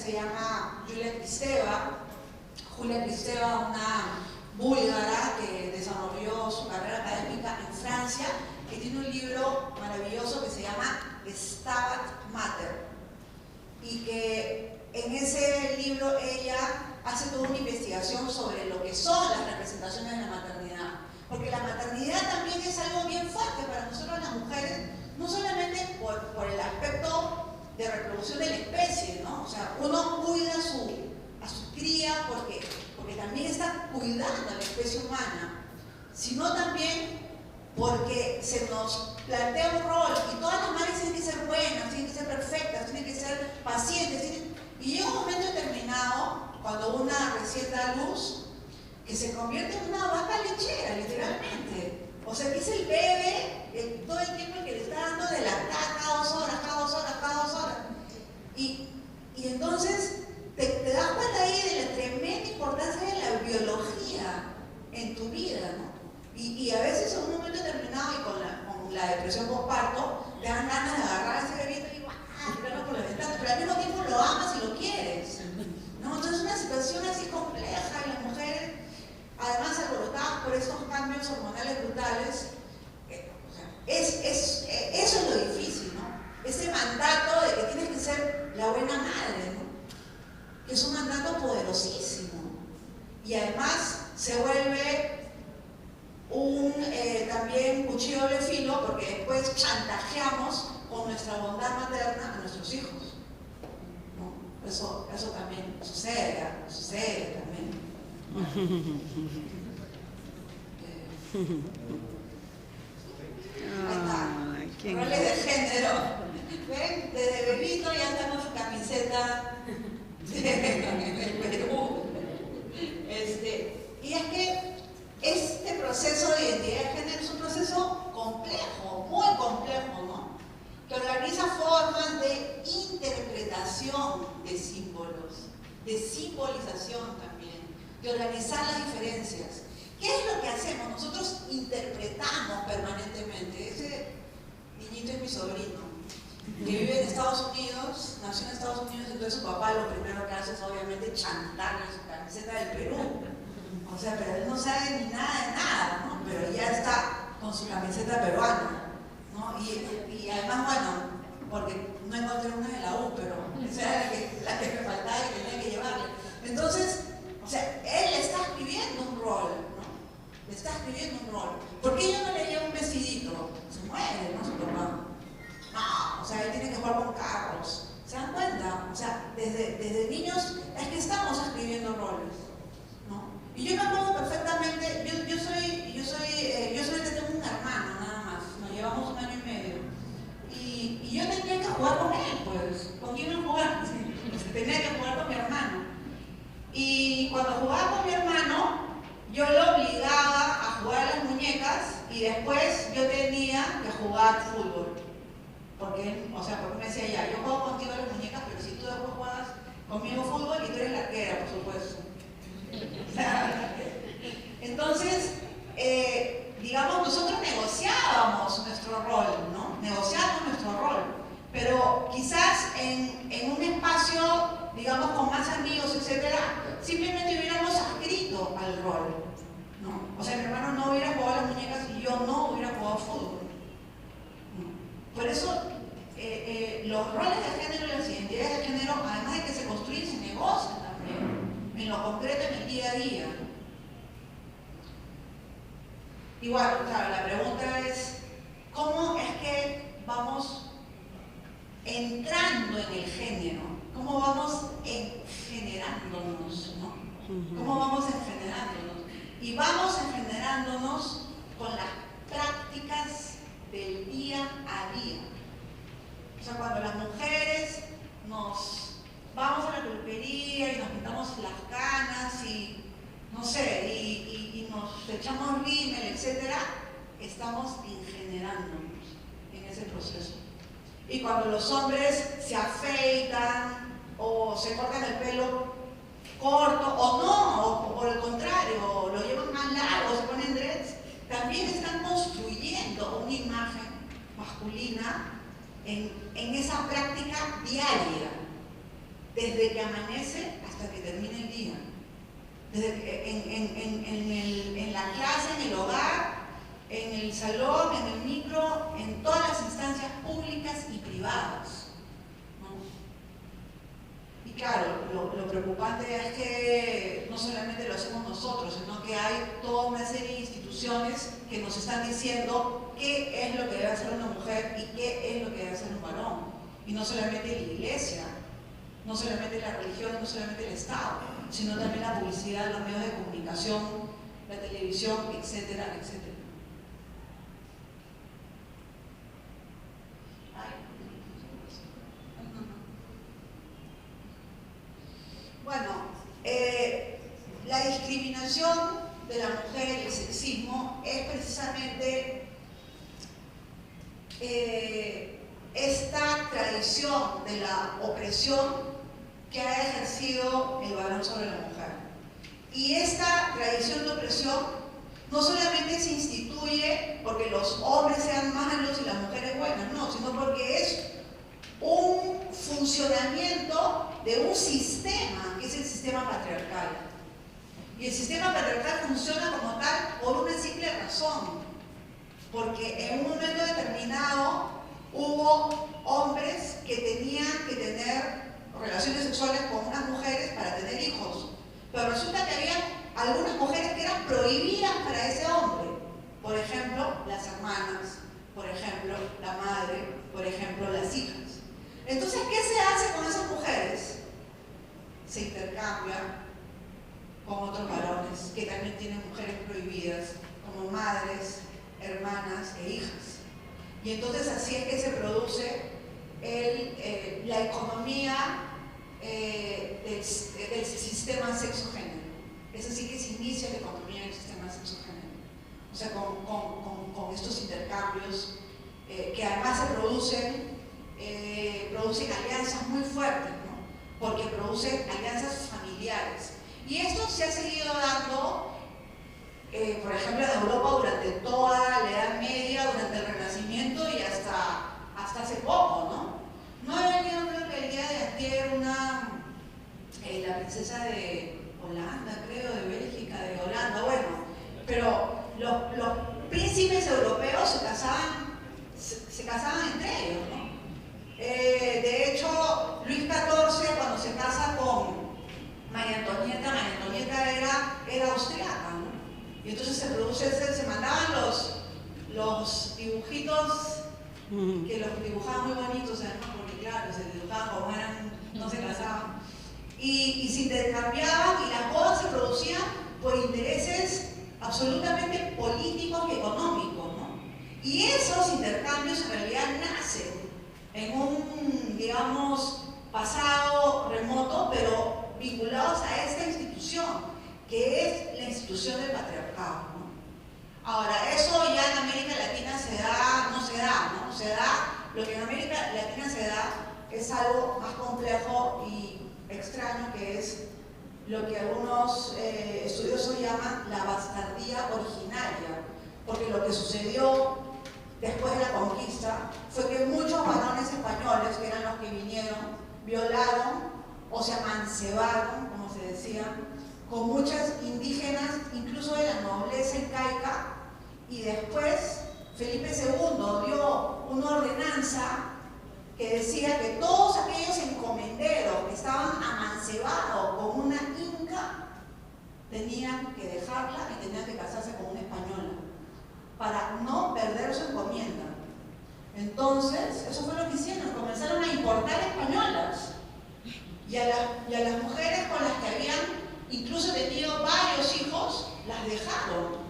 se llama Julia Kristeva. Julia Kristeva, una búlgara que desarrolló su carrera académica en Francia, que tiene un libro maravilloso que se llama Stabat Mater, y que en ese libro ella hace toda una investigación sobre lo que son las representaciones de la maternidad, porque la maternidad también es algo bien fuerte para nosotros las mujeres, no solamente por el aspecto de reproducción de la especie, ¿no? O sea, uno cuida a su cría porque también está cuidando a la especie humana, sino también porque se nos plantea un rol y todas las madres tienen que ser buenas, tienen que ser perfectas, tienen que ser pacientes, y llega un momento determinado cuando una recién da luz que se convierte en una vaca lechera, literalmente. O sea, que es el bebé todo el tiempo que le está dando de lactar cada 2 horas, cada 2 horas, cada 2 horas. Y entonces te das cuenta ahí de la tremenda importancia de la biología en tu vida, ¿no? Y a veces en un momento determinado y con la depresión postparto, te dan ganas de agarrar a ese bebito y tirarlo por la ventana, pero al mismo tiempo lo amas y lo quieres, ¿no? Entonces es una situación así compleja y las mujeres, además alborotadas por esos cambios hormonales brutales, eso es lo difícil, ¿no? Ese mandato de que tienes que ser la buena madre, ¿no? Que es un mandato poderosísimo y además se vuelve también cuchillo de doble filo, porque después chantajeamos con nuestra bondad materna a nuestros hijos, ¿no? Eso también sucede también. Ahí está. Roles de género. ¿Ven? Desde bebito ya está con su camiseta de Perú. Y es que este proceso de identidad de género es un proceso complejo, muy complejo, ¿no? Que organiza formas de interpretación de símbolos, de simbolización también, de organizar las diferencias. ¿Qué es lo que hacemos? Nosotros interpretamos permanentemente. Ese niñito es mi sobrino, que vive en Estados Unidos, nació en Estados Unidos, entonces su papá lo primero que hace es obviamente chantarle su camiseta del Perú. O sea, pero él no sabe ni nada de nada, ¿no? Pero ya está con su camiseta peruana, ¿no? Y además, bueno, porque no encontré una en la U, pero esa era la que me faltaba y tenía que llevarle. Entonces, o sea, él le está escribiendo un rol, ¿no? Le está escribiendo un rol. ¿Por qué yo no le llevo un vestidito? Se muere, ¿no? Su papá. No, o sea, él tiene que jugar con carros. ¿Se dan cuenta? O sea, desde niños es que estamos escribiendo roles, ¿no? Y yo me acuerdo perfectamente, yo solamente tengo un hermano nada más, nos llevamos 1 año y medio. Y yo tenía que jugar con él, pues. ¿Con quién no jugar? Tenía que jugar con mi hermano. Y cuando jugaba con mi hermano, yo lo obligaba a jugar a las muñecas y después yo tenía que jugar fútbol. Porque me decía, ya, yo juego contigo a las muñecas, pero si tú después juegas conmigo fútbol y tú eres la arquera, por supuesto. Entonces, digamos, nosotros negociábamos nuestro rol, ¿no? Negociábamos nuestro rol, pero quizás en un espacio, digamos, con más amigos, etcétera, simplemente hubiéramos adscrito al rol, ¿no? O sea, mi hermano no hubiera jugado a las muñecas y yo no hubiera jugado fútbol, ¿no? Por eso, los roles de género y las identidades de género, además de que se construyen, se negocian también, en lo concreto, en el día a día. Igual, claro, la pregunta es, ¿cómo es que vamos entrando en el género? ¿Cómo vamos engenerándonos, ¿no? ¿Cómo vamos engenerándonos? Y vamos engenerándonos con las prácticas del día a día. O sea, cuando las mujeres nos vamos a la peluquería y nos pintamos las canas y, no sé, y nos echamos rímel, etcétera, estamos engenerándonos en ese proceso. Y cuando los hombres se afeitan o se cortan el pelo corto o no, o por el contrario, lo llevan más largo, se ponen dreads, también están construyendo una imagen masculina en esa práctica diaria de desde que amanece hasta que termina el día. En la clase, en el hogar, en el salón, en el micro, en todas las instancias públicas y privadas, ¿no? Y claro, lo preocupante es que no solamente lo hacemos nosotros, sino que hay toda una serie de instituciones que nos están diciendo qué es lo que debe hacer una mujer y qué es lo que debe hacer un varón. Y no solamente la iglesia, no solamente la religión, no solamente el Estado, sino también la publicidad, los medios de comunicación, la televisión, etcétera, etcétera. Bueno, la discriminación de la mujer y el sexismo es precisamente esta tradición de la opresión que ha ejercido el varón sobre la mujer. Y esta tradición de opresión no solamente se instituye porque los hombres sean malos y las mujeres buenas, no, sino porque es un funcionamiento de un sistema, que es el sistema patriarcal. Y el sistema patriarcal funciona como tal por una simple razón, porque en un momento determinado hubo hombres que tenían que tener relaciones sexuales con unas mujeres para tener hijos, pero resulta que había algunas mujeres que eran prohibidas para ese hombre, por ejemplo, las hermanas, por ejemplo, la madre, por ejemplo, las hijas. Entonces, ¿qué se hace con esas mujeres? Se intercambian con otros varones que también tienen mujeres prohibidas, como madres, hermanas e hijas. Y entonces así es que se produce la economía del sistema sexo-género. Es así que se inicia la economía del sistema sexo-género. O sea, con estos intercambios que además se producen alianzas muy fuertes, ¿no? Porque producen alianzas familiares. Y esto se ha seguido dando, por ejemplo, en Europa durante toda la Edad Media, durante el Renacimiento y hasta hace poco, ¿no? No ha venido, creo que el día de ayer, la princesa de Holanda, creo, de Bélgica, de Holanda, bueno, pero los príncipes europeos se casaban entre ellos, ¿no? De hecho, Luis XIV, cuando se casa con María Antonieta era austriaca, ¿no? Y entonces se mandaban los dibujitos que los dibujaban muy bonitos, además, porque claro, se dibujaban como eran, no se casaban. Y se intercambiaban y las bodas se producían por intereses absolutamente políticos y económicos, ¿no? Y esos intercambios en realidad nacen en un, digamos, pasado remoto, pero vinculados a esta institución, que es la institución del patriarcado, ¿no? Ahora, eso ya en América Latina no se da, lo que en América Latina se da es algo más complejo y extraño, que es lo que algunos estudiosos llaman la bastardía originaria, porque lo que sucedió después de la conquista fue que muchos varones españoles, que eran los que vinieron, violaron o se amancebaron, como se decía, con muchas indígenas, incluso de la nobleza incaica, y después Felipe II dio una ordenanza que decía que todos aquellos encomenderos que estaban amancebados con una inca tenían que dejarla y tenían que casarse con una española para no perder su encomienda. Entonces, eso fue lo que hicieron, comenzaron a importar españolas y a las mujeres con las que habían incluso tenido varios hijos, las dejaron.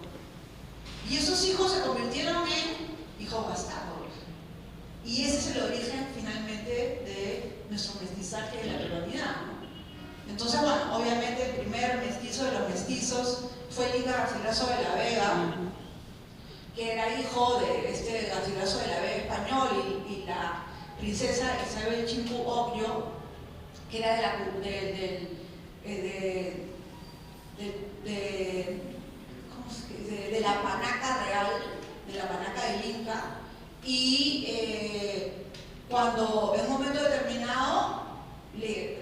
Y esos hijos se convirtieron en hijos bastardos. Y ese es el origen finalmente de nuestro mestizaje de la peruanidad, ¿no? Entonces, bueno, obviamente el primer mestizo de los mestizos fue el Inca Garcilaso de la Vega, que era hijo de este Garcilaso de la Vega español y la princesa Isabel Chimpu Ocllo, que era de la panaca real, de la panaca del Inca, y cuando en un momento determinado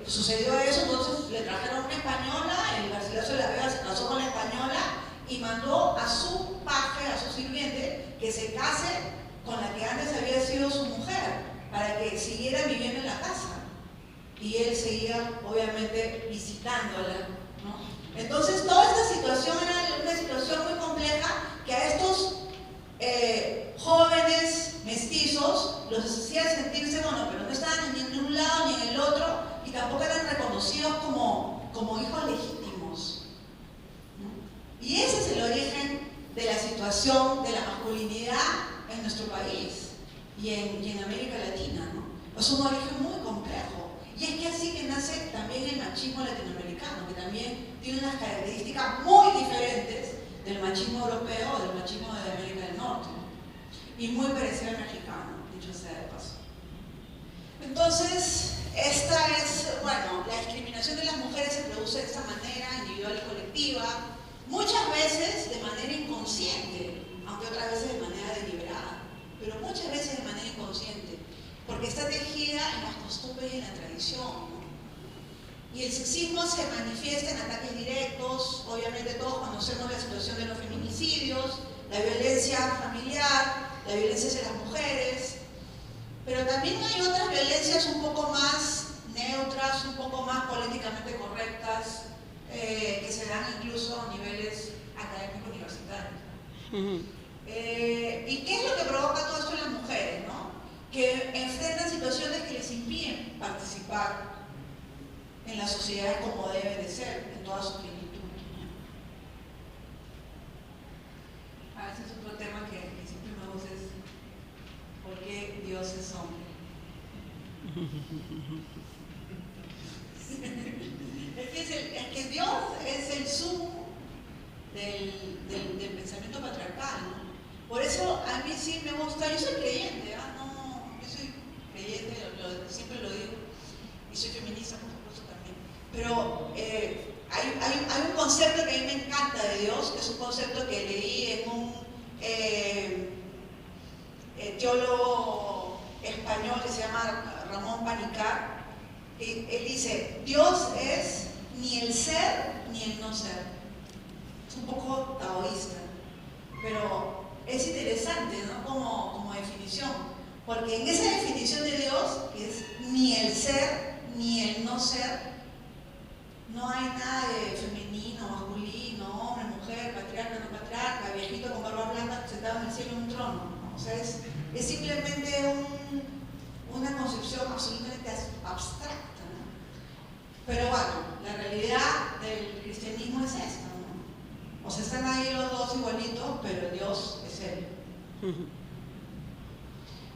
sucedió eso, entonces le trajeron una española, el Garcilaso de la Vega se casó con la española y mandó a su paje, a su sirviente, que se case con la que antes había sido su mujer, para que siguiera viviendo en la casa. Y él seguía, obviamente, visitándola, ¿no? Entonces, toda esta situación era una situación muy compleja que a estos jóvenes mestizos los hacía sentirse, bueno, pero no estaban ni en un lado ni en el otro, y tampoco eran reconocidos como hijos legítimos, ¿no? Y ese es el origen de la situación de la masculinidad en nuestro país y en América Latina, ¿no? Es un origen muy complejo. Y es que así que nace también el machismo latinoamericano, que también tiene unas características muy diferentes del machismo europeo o del machismo de América del Norte, ¿no? Y muy parecido al mexicano, dicho sea de paso. Entonces, esta es, bueno, la discriminación de las mujeres se produce de esta manera, individual y colectiva, muchas veces de manera inconsciente, aunque otras veces de manera deliberada, pero muchas veces de manera inconsciente, porque está tejida en las costumbres y en la tradición, ¿no? Y el sexismo se manifiesta en ataques directos, obviamente todos conocemos la situación de los feminicidios, la violencia familiar, la violencia hacia las mujeres, pero también hay otras violencias un poco más neutras, un poco más políticamente correctas, que se dan incluso a niveles académicos universitarios. ¿Y qué es lo que provoca todo esto en las mujeres, ¿no? Que enfrentan situaciones que les impiden participar en las sociedades como debe de ser, en toda su plenitud. Ese es otro tema que siempre me gusta, es ¿por qué Dios es hombre? Es que Dios es el sumo del pensamiento patriarcal, ¿no? Por eso a mí sí me gusta, yo soy creyente, yo soy creyente, siempre lo digo, y soy feminista por supuesto también, pero hay un concepto que a mí me encanta de Dios, que es un concepto que leí en un teólogo español que se llama Ramón Panicar. Él dice, Dios es ni el ser ni el no ser. Es un poco taoísta, pero es interesante, ¿no? Como definición, porque en esa definición de Dios, que es ni el ser ni el no ser, no hay nada de femenino, masculino, hombre, mujer, patriarca, no patriarca, viejito con barba blanca sentado en el cielo en un trono, ¿no? O sea, es simplemente una concepción absolutamente abstracta, ¿no? Pero bueno, la realidad del cristianismo es esta, ¿no? O sea, están ahí los dos igualitos, pero Dios es Él.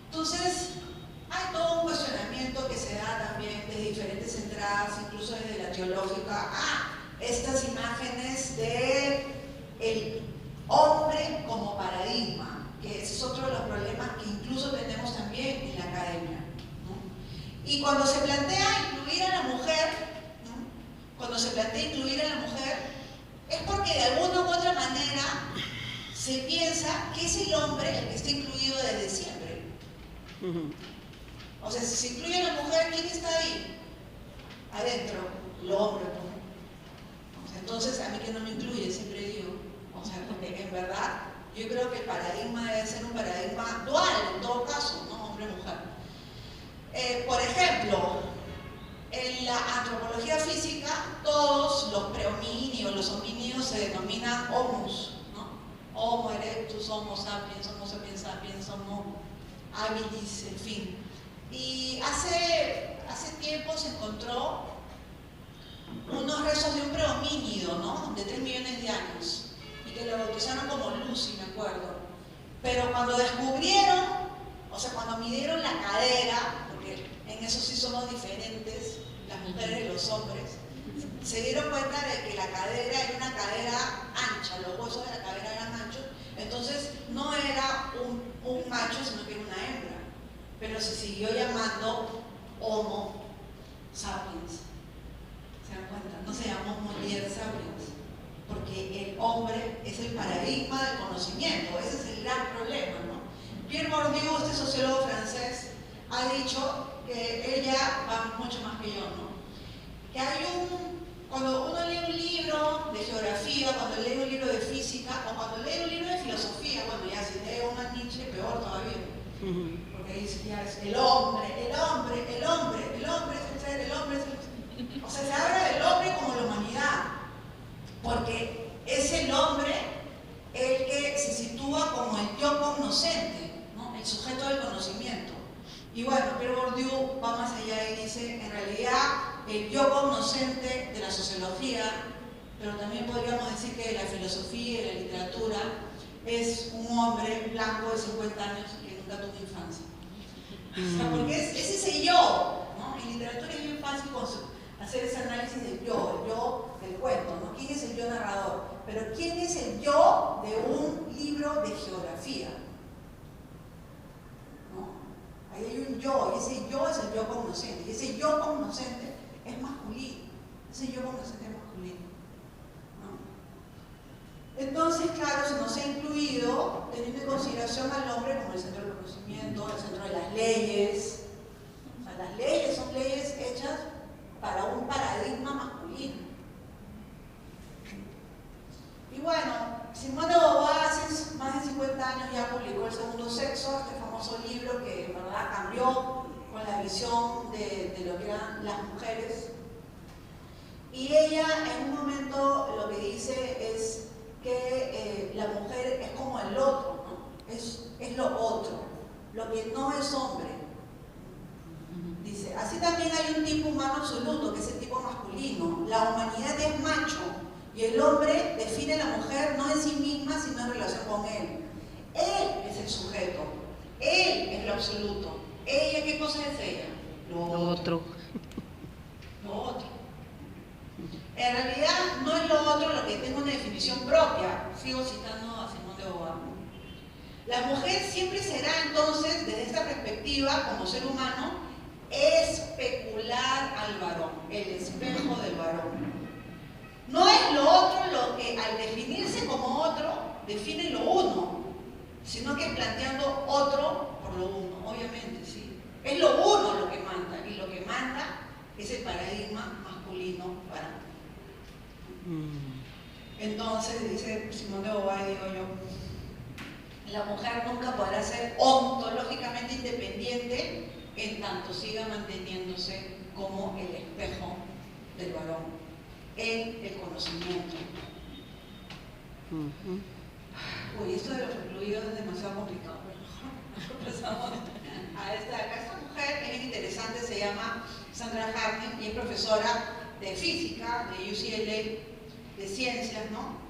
Entonces, hay todo un cuestionamiento que se da también desde diferentes entradas, incluso desde la teológica, estas imágenes de el hombre como paradigma, que ese es otro de los problemas que incluso tenemos también en la academia, ¿no? Y cuando se plantea incluir a la mujer, ¿no? Cuando se plantea incluir a la mujer, es porque de alguna u otra manera se piensa que es el hombre el que está incluido desde siempre. O sea, si se incluye a la mujer, ¿quién está ahí? Adentro, el hombre, ¿no? O sea, entonces, a mí que no me incluye, siempre digo. O sea, porque en verdad, yo creo que el paradigma debe ser un paradigma dual, en todo caso, ¿no? Hombre-mujer. Por ejemplo, en la antropología física, todos los prehomínidos, los homínidos se denominan homus, ¿no? Homo erectus, Homo sapiens, Homo sapiens sapiens, Homo habilis, en fin. Y hace tiempo se encontró unos restos de un prehomínido, ¿no? De 3 millones de años, y que lo bautizaron como Lucy, me acuerdo. Pero cuando descubrieron, o sea, cuando midieron la cadera, porque en eso sí somos diferentes, las mujeres y los hombres, se dieron cuenta de que la cadera era una cadera ancha, los huesos de la cadera eran anchos, entonces no era un macho, sino que era una hembra. Pero se siguió llamando Homo sapiens. ¿Se dan cuenta? No se llamó Molière sapiens, porque el hombre es el paradigma del conocimiento. Ese es el gran problema, ¿no? Pierre Bourdieu, este sociólogo francés, ha dicho que él ya va mucho más que yo, ¿no? filosofía, cuando lee un libro de física o cuando lee un libro de filosofía, bueno, ya si lee una Nietzsche, peor todavía. Porque dice ya es el hombre es el ser, el hombre es el... O sea, se habla del hombre como la humanidad, porque es el hombre el que se sitúa como el yo cognoscente, ¿no? El sujeto del conocimiento. Y bueno, Pierre Bourdieu va más allá y dice, en realidad, el yo cognoscente de la sociología, pero también podríamos decir que la filosofía y la literatura es un hombre blanco de 50 años que nunca tuvo infancia. O sea, porque es ese yo, ¿no? En literatura es bien fácil hacer ese análisis del yo, el yo del cuento, ¿no? ¿Quién es el yo narrador? Pero ¿quién es el yo de un libro de geografía? ¿No? Ahí hay un yo, y ese yo es el yo cognoscente, y ese yo cognoscente es masculino, ese yo cognoscente es masculino. Entonces, claro, se nos ha incluido, teniendo en consideración al hombre como el centro del conocimiento, el centro de las leyes. O sea, las leyes son leyes hechas para un paradigma masculino. Y bueno, Simone de Beauvoir hace más de 50 años ya publicó El segundo sexo, este famoso libro que en verdad cambió con la visión de lo que eran las mujeres. Y ella en un momento lo que dice es que la mujer es como el otro, ¿no? Es lo otro, lo que no es hombre. Dice, así también hay un tipo humano absoluto, que es el tipo masculino. La humanidad es macho y el hombre define a la mujer no en sí misma, sino en relación con él. Él es el sujeto, él es lo absoluto. ¿Ella qué cosa es ella? Lo otro. Lo otro. En realidad no es lo otro lo que tenga una definición propia. Sigo citando a Simone de Beauvoir. La mujer siempre será entonces, desde esta perspectiva, como ser humano, especular al varón, el espejo del varón. No es lo otro lo que al definirse como otro, define lo uno, sino que planteando otro por lo uno, obviamente, sí. Es lo uno lo que manda, y lo que manda es el paradigma masculino para mí. Entonces, dice Simone de Beauvoir, digo yo, la mujer nunca podrá ser ontológicamente independiente en tanto siga manteniéndose como el espejo del varón en el conocimiento. Uy, esto de los excluidos es demasiado complicado, pero pasamos a esta mujer, es interesante, se llama Sandra Hartnett y es profesora de física de UCLA, de ciencias, ¿no?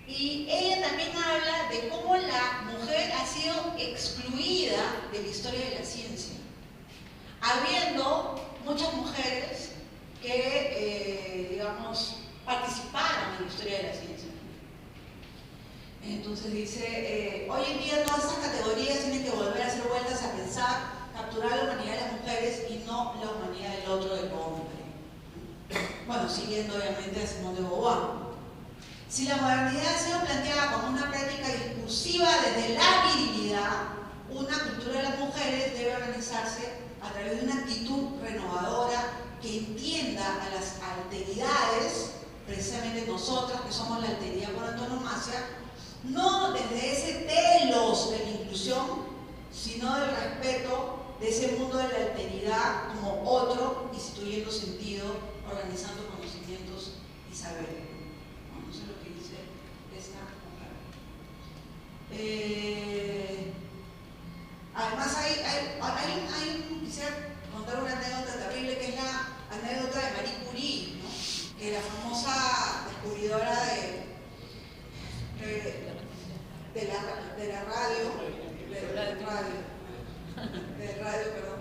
Y ella también habla de cómo la mujer ha sido excluida de la historia de la ciencia, habiendo muchas mujeres que, digamos, participaron en la historia de la ciencia. Entonces dice, hoy en día todas estas categorías tienen que volver a hacer vueltas a pensar, capturar la humanidad de las mujeres y no la humanidad del otro, del hombre. Bueno, siguiendo obviamente a Simone de Beauvoir. Si la modernidad ha sido planteada como una práctica discursiva desde la virilidad, una cultura de las mujeres debe organizarse a través de una actitud renovadora que entienda a las alteridades, precisamente nosotras que somos la alteridad por antonomasia, no desde ese telos de la inclusión, sino del respeto de ese mundo de la alteridad como otro, instituyendo sentido, organizando conocimientos y saberes. No sé lo que dice esta mujer. Además quisiera contar una anécdota terrible, que es la anécdota de Marie Curie, ¿no? Que la famosa descubridora del radio, perdón.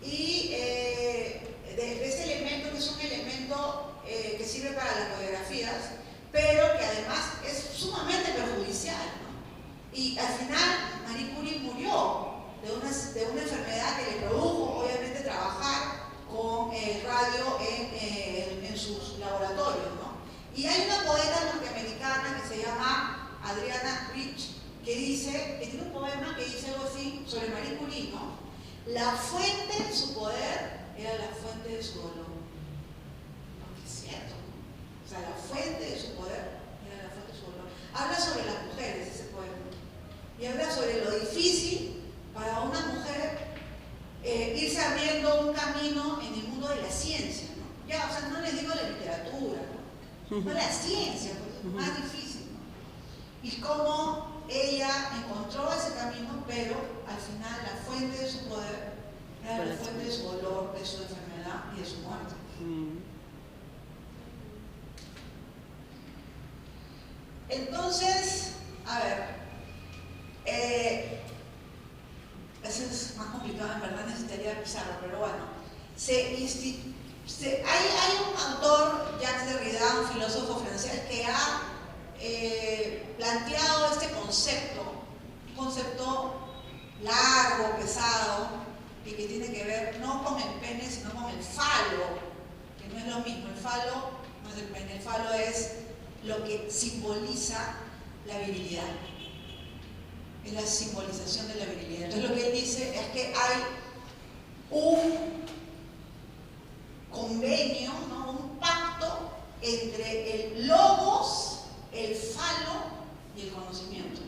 Y de ese elemento, que es un elemento que sirve para las radiografías, pero que además es sumamente perjudicial, ¿no? Y al final Marie Curie murió de una enfermedad que le produjo, obviamente, trabajar con radio en sus laboratorios, ¿no? Y hay una poeta norteamericana que se llama Adriana Rich, que tiene un poema que dice algo así sobre Marie Curie, ¿no? La fuente de su poder era la fuente de su dolor. Porque es cierto, ¿no? O sea, la fuente de su poder era no la ciencia, porque es más difícil, ¿no? Y cómo ella encontró ese camino, pero al final la fuente de su poder era la fuente de su dolor, de su enfermedad y de su muerte. Entonces, a ver, eso es más complicado, en verdad necesitaría pizarra, pero bueno, hay un autor, Jacques Derrida, un filósofo francés, que ha planteado este concepto, un concepto largo, pesado, y que tiene que ver no con el pene, sino con el falo, que no es lo mismo. El falo no es el pene, el falo es lo que simboliza la virilidad, es la simbolización de la virilidad. Entonces lo que él dice es que hay un convenio, ¿no? Un pacto entre el logos, el falo y el conocimiento.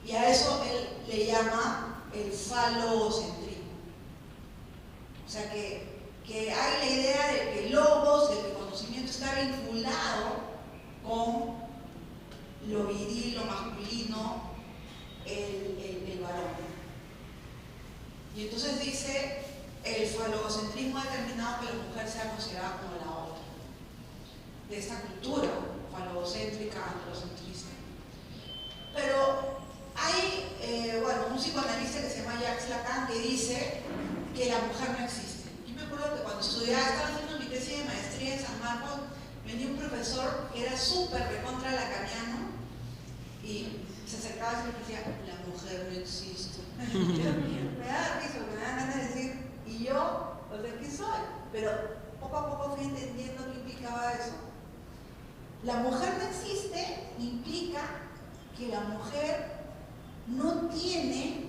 Y a eso él le llama el falocentrismo. O sea que hay la idea de que el logos, de que el conocimiento está vinculado con lo viril, lo masculino, el varón. Y entonces dice, el falocentrismo ha determinado que la mujer sea considerada como la otra, de esta cultura falocéntrica, androcentrista. Pero hay un psicoanalista que se llama Jacques Lacan que dice que la mujer no existe. Yo me acuerdo que cuando estaba haciendo mi tesis de maestría en San Marcos, venía un profesor que era súper recontra lacaniano y se acercaba y me decía, la mujer no existe. Me da risa, me da ganas de decir, ¿y yo? O sea, ¿qué soy? Pero poco a poco fui entendiendo qué implicaba eso. La mujer no existe implica que la mujer no tiene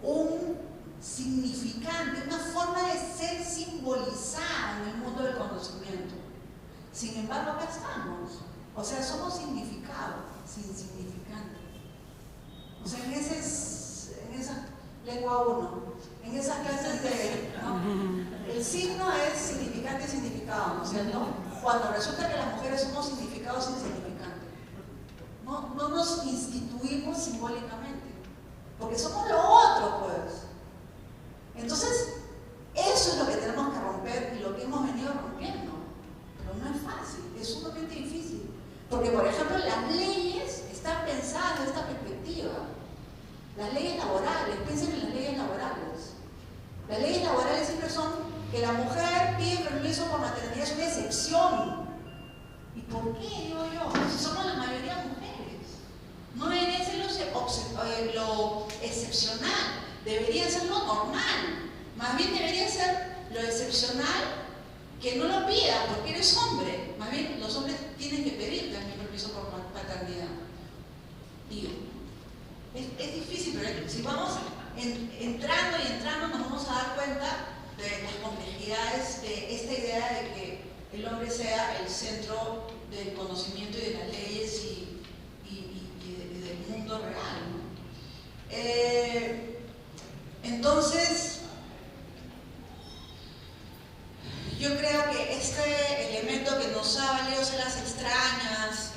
un significante, una forma de ser simbolizada en el mundo del conocimiento. Sin embargo, acá estamos. O sea, somos significado, sin significante. O sea, en esa lengua 1, en esas clases de... ¿no? El signo es significante y significado, ¿no es cierto? Cuando resulta que las mujeres somos significados sin significante. No nos instituimos simbólicamente, porque somos lo otro, pues. Entonces, eso es lo que tenemos que romper y lo que hemos venido rompiendo. Pero no es fácil, es sumamente difícil. Porque, por ejemplo, las leyes están pensadas en esta perspectiva. Las leyes laborales, piensen en las leyes laborales. Las leyes laborales siempre son que la mujer pide permiso por maternidad, es una excepción. ¿Y por qué, digo yo? Si somos la mayoría mujeres. No debería ser lo excepcional, debería ser lo normal. Más bien debería ser lo excepcional que no lo pidas porque eres hombre. Más bien los hombres tienen que pedir también permiso por paternidad. Digo, es difícil, pero si vamos entrando y entrando nos vamos a dar cuenta de las complejidades de esta idea de que el hombre sea el centro del conocimiento y de las leyes y del mundo real, ¿no? Entonces, yo creo que este elemento que nos ha valido ser las extrañas,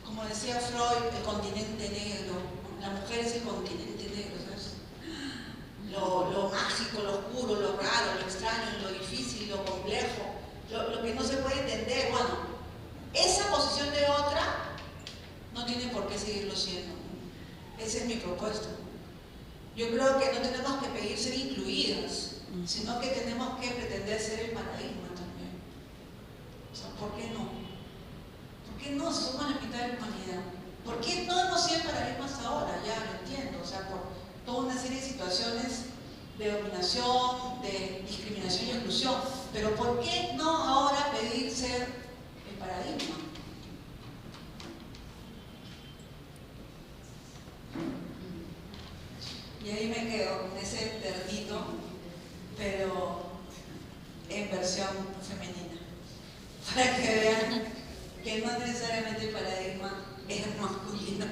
como decía Freud, el continente negro, la mujer es el continente negro, ¿sabes? Lo mágico, lo oscuro, lo raro, lo extraño, lo difícil, lo complejo, lo que no se puede entender. Bueno, esa posición de otra no tiene por qué seguirlo siendo. Esa es mi propuesta. Yo creo que no tenemos que pedir ser incluidas, sino que tenemos que pretender ser el paradigma también. O sea, ¿por qué no? ¿Por qué no? Si somos la mitad de la humanidad. ¿Por qué no hemos sido el paradigma hasta ahora? Ya lo entiendo. O sea, por toda una serie de situaciones de dominación, de discriminación y exclusión. Pero ¿por qué no ahora pedir ser el paradigma? Y ahí me quedo con ese ternito, pero en versión femenina, para que vean que no necesariamente el paradigma es masculino.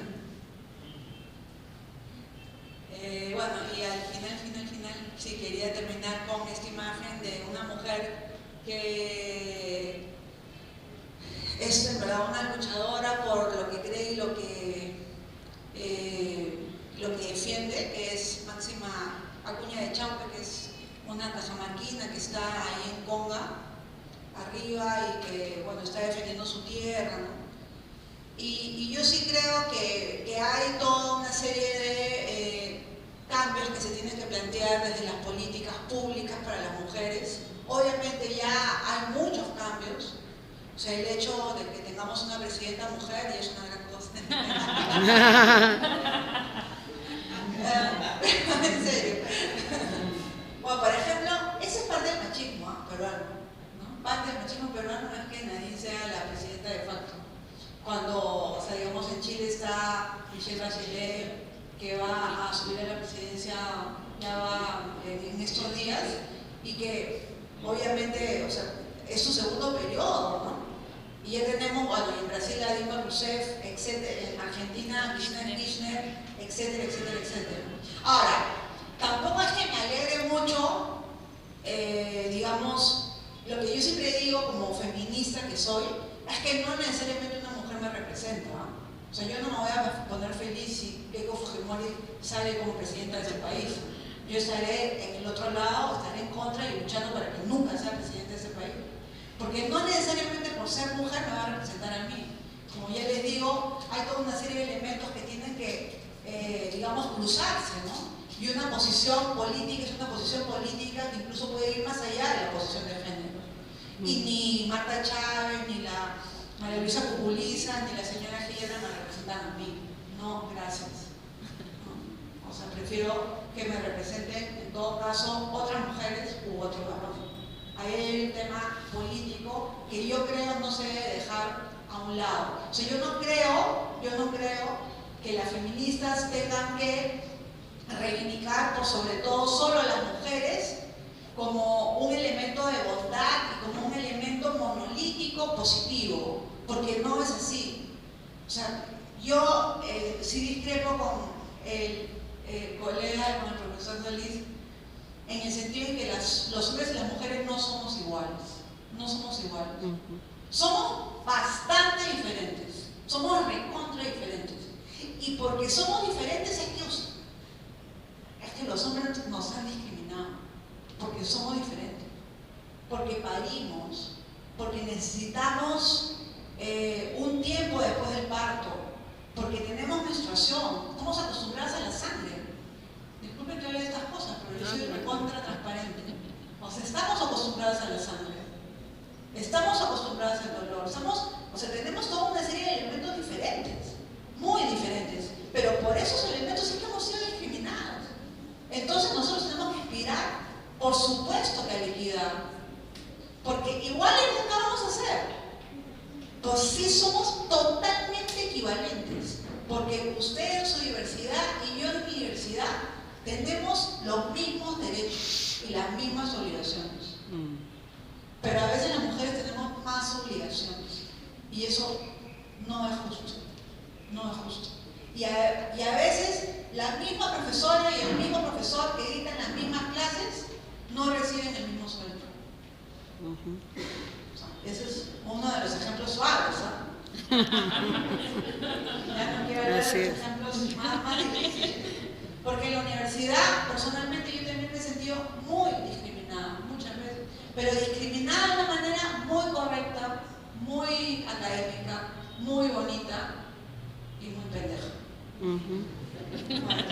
Bueno, y al final, sí, quería terminar con esta imagen de una mujer que sea, una luchadora por lo que cree y lo que defiende, que es Máxima Acuña de Chauque, que es una cajamarquina que está ahí en Conga, arriba, y que, bueno, está defendiendo su tierra, ¿no? Y yo sí creo que hay toda una serie de cambios que se tienen que plantear desde las políticas públicas para las mujeres. Obviamente ya hay muchos cambios. O sea, el hecho de que tengamos una presidenta mujer ya es una gran cosa. En serio. Bueno, por ejemplo, esa es parte del machismo peruano, ¿no? Parte del machismo peruano es que Nadine sea la presidenta de facto. Cuando, o sea, digamos, en Chile está Michelle Bachelet, que va a subir a la presidencia, ya va en estos días, y que obviamente, o sea, es su segundo periodo, ¿no? Y ya tenemos, bueno, en Brasil a Dilma Rousseff, etcétera, en Argentina Cristina Kirchner, etcétera, etcétera, etcétera. Ahora, tampoco es que me alegre mucho, digamos, lo que yo siempre digo como feminista que soy, es que no necesariamente una mujer me representa, ¿no? O sea, yo no me voy a poner feliz si Keiko Fujimori sale como presidenta de ese país. Yo estaré en el otro lado, estaré en contra y luchando para que nunca sea presidente de ese país. Porque no necesariamente por ser mujer me va a representar a mí. Como ya les digo, hay toda una serie de elementos que tienen que, digamos, cruzarse, ¿no? Y una posición política es una posición política que incluso puede ir más allá de la posición de género. Y ni Marta Chávez, ni la María Luisa Pupuliza, ni la señora Giera me representan a mí. No, gracias. ¿No? O sea, prefiero que me representen, en todo caso, otras mujeres u otros varones. Ahí hay un tema político que yo creo no se debe dejar a un lado. O sea, yo no creo que las feministas tengan que reivindicar por sobre todo solo a las mujeres como un elemento de bondad y como un elemento monolítico positivo, porque no es así. O sea, yo sí discrepo con el colega, con el profesor Solís, en el sentido de que los hombres y las mujeres no somos iguales. No somos iguales. Somos bastante diferentes. Somos recontra diferentes. Y porque somos diferentes es que los hombres nos han discriminado. Porque somos diferentes. Porque parimos. Porque necesitamos un tiempo después del parto. Porque tenemos menstruación. Estamos acostumbradas a la sangre. Disculpen que hable de estas cosas, pero yo soy recontra transparente. O sea, estamos acostumbradas a la sangre. Estamos acostumbradas al dolor. O sea, tenemos toda una serie de elementos diferentes. Muy diferentes. Pero por esos elementos es que hemos sido discriminados. Entonces nosotros tenemos que aspirar, por supuesto, que a la equidad. Porque iguales nunca vamos a ser. Pues sí somos totalmente equivalentes. Porque usted en su diversidad y yo en mi diversidad tenemos los mismos derechos y las mismas obligaciones. Pero a veces las mujeres tenemos más obligaciones. Y eso no es justo. No es justo. Y a veces la misma profesora y el mismo profesor que dictan las mismas clases no reciben el mismo sueldo. O sea, ese es uno de los ejemplos suaves, ¿eh? Ya no quiero hablar de los ejemplos más difíciles. Porque en la universidad, personalmente, yo también me he sentido muy discriminada, muchas veces. Pero discriminada de una manera muy correcta, muy académica, muy bonita y muy pendeja. Bueno,